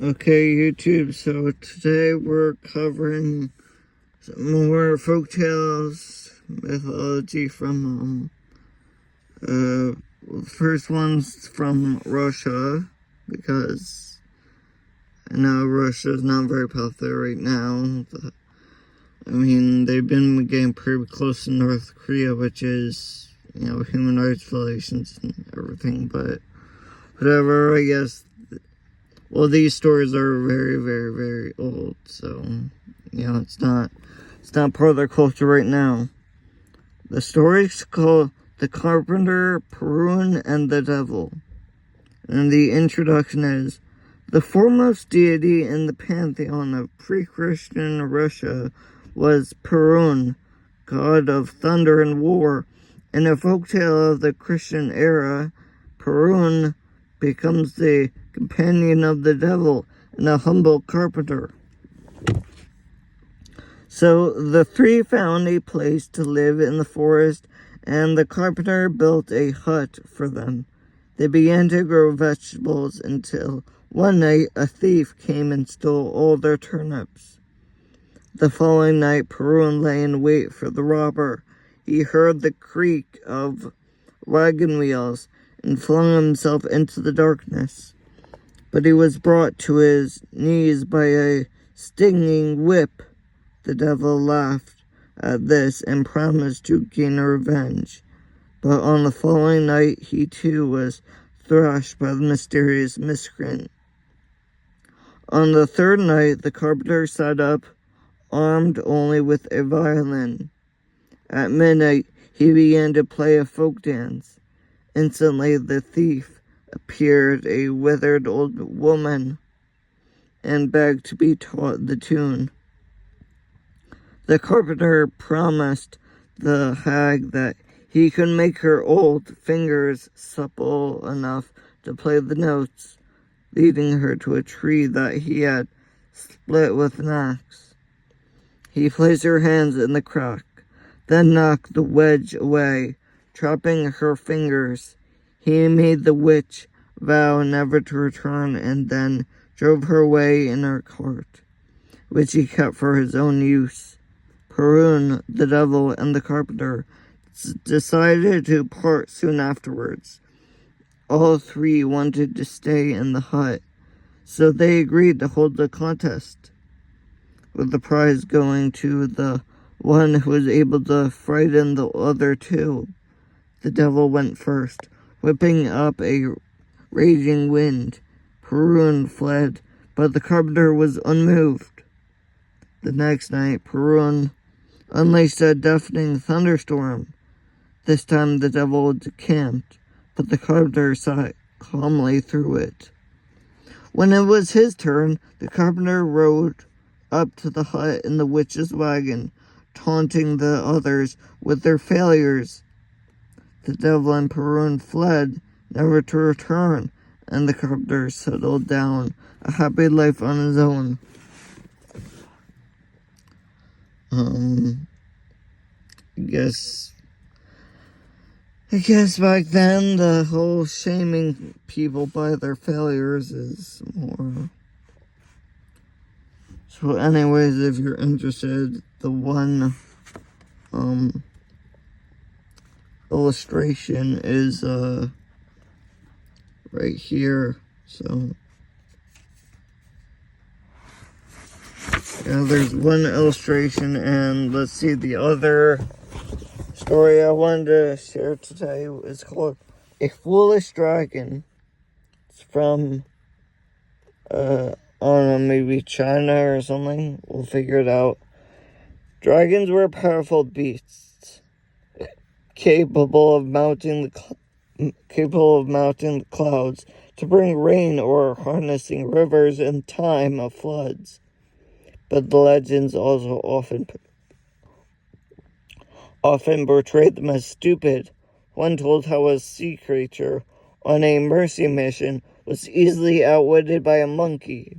Okay, YouTube, so today we're covering some more folktales, mythology from, the first one's from Russia, because I know Russia's not very popular right now. They've been getting pretty close to North Korea, which is, human rights violations and everything, but whatever, I guess. Well, these stories are very, very, very old, so, it's not part of their culture right now. The story's called The Carpenter, Perun, and the Devil. And the introduction is, the foremost deity in the pantheon of pre-Christian Russia was Perun, god of thunder and war. In a folktale of the Christian era, Perun becomes the companion of the devil and a humble carpenter. So the three found a place to live in the forest, and the carpenter built a hut for them. They began to grow vegetables until one night a thief came and stole all their turnips. The following night, Perun lay in wait for the robber. He heard the creak of wagon wheels and flung himself into the darkness. But he was brought to his knees by a stinging whip. The devil laughed at this and promised to gain revenge. But on the following night, he too was thrashed by the mysterious miscreant. On the third night, the carpenter sat up, armed only with a violin. At midnight, he began to play a folk dance. Instantly, the thief appeared, a withered old woman, and begged to be taught the tune. The carpenter promised the hag that he could make her old fingers supple enough to play the notes, leading her to a tree that he had split with an axe. He placed her hands in the crack, then knocked the wedge away, trapping her fingers. He made the witch vow never to return, and then drove her away in her cart, which he kept for his own use. Perun, the devil, and the carpenter decided to part soon afterwards. All three wanted to stay in the hut, so they agreed to hold the contest, with the prize going to the one who was able to frighten the other two. The devil went first, whipping up a raging wind. Perun fled, but the carpenter was unmoved. The next night, Perun unleashed a deafening thunderstorm. This time the devil decamped, but the carpenter sat calmly through it. When it was his turn, the carpenter rode up to the hut in the witch's wagon, taunting the others with their failures. The devil and Perun fled, never to return, and the carpenter settled down a happy life on his own. I guess back then the whole shaming people by their failures is more. So anyways, if you're interested, the one illustration is right here. So yeah, there's one illustration, and let's see, the other story I wanted to share today is called A Foolish Dragon. It's from I don't know, maybe China or something. We'll figure it out. Dragons were powerful beasts, capable of mounting the clouds to bring rain or harnessing rivers in time of floods. But the legends also often portrayed them as stupid. One told how a sea creature on a mercy mission was easily outwitted by a monkey.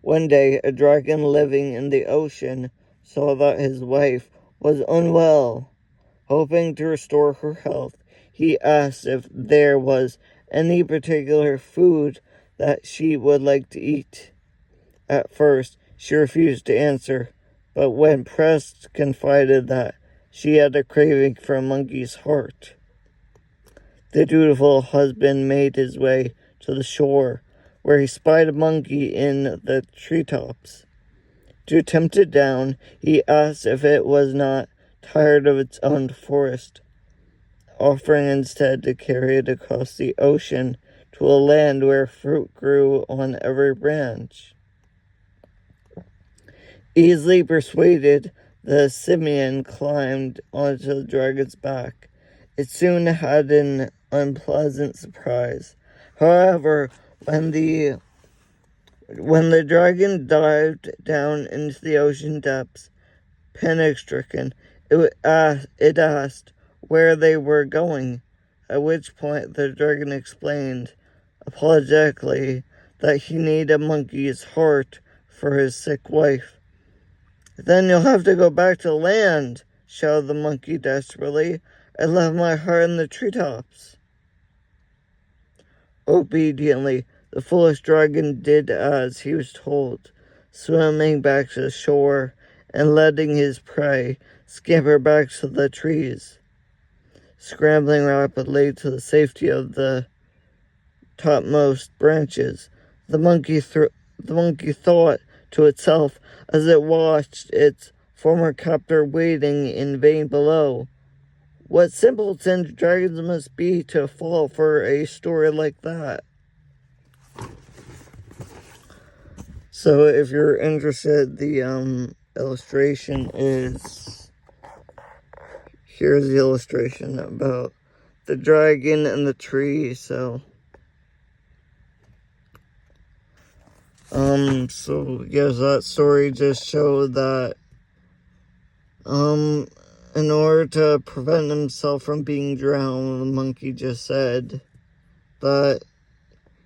One day, a dragon living in the ocean saw that his wife was unwell. Hoping to restore her health, he asked if there was any particular food that she would like to eat. At first, she refused to answer, but when pressed, confided that she had a craving for a monkey's heart. The dutiful husband made his way to the shore, where he spied a monkey in the treetops. To tempt it down, he asked if it was not tired of its own forest, offering instead to carry it across the ocean to a land where fruit grew on every branch. Easily persuaded, the simian climbed onto the dragon's back. It soon had an unpleasant surprise. However, when the dragon dived down into the ocean depths, panic-stricken, it asked where they were going, at which point the dragon explained, apologetically, that he needed a monkey's heart for his sick wife. "Then you'll have to go back to land," shouted the monkey desperately. "I left my heart in the treetops." Obediently, the foolish dragon did as he was told, swimming back to the shore and letting his prey scamper back to the trees. Scrambling rapidly to the safety of the topmost branches, the monkey thought to itself as it watched its former captor waiting in vain below, "What simpletons dragons must be to fall for a story like that." So if you're interested, the illustration is, here's the illustration about the dragon and the tree. So yes, that story just showed that in order to prevent himself from being drowned, the monkey just said that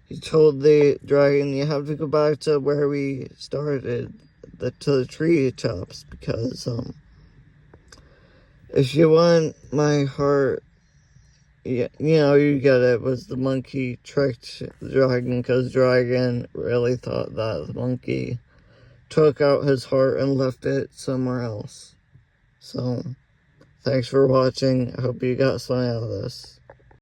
he told the dragon, "You have to go back to where we started, to the tree tops, because if you want my heart, you get it." Was the monkey tricked the dragon, because the dragon really thought that the monkey took out his heart and left it somewhere else. So, thanks for watching. I hope you got something out of this.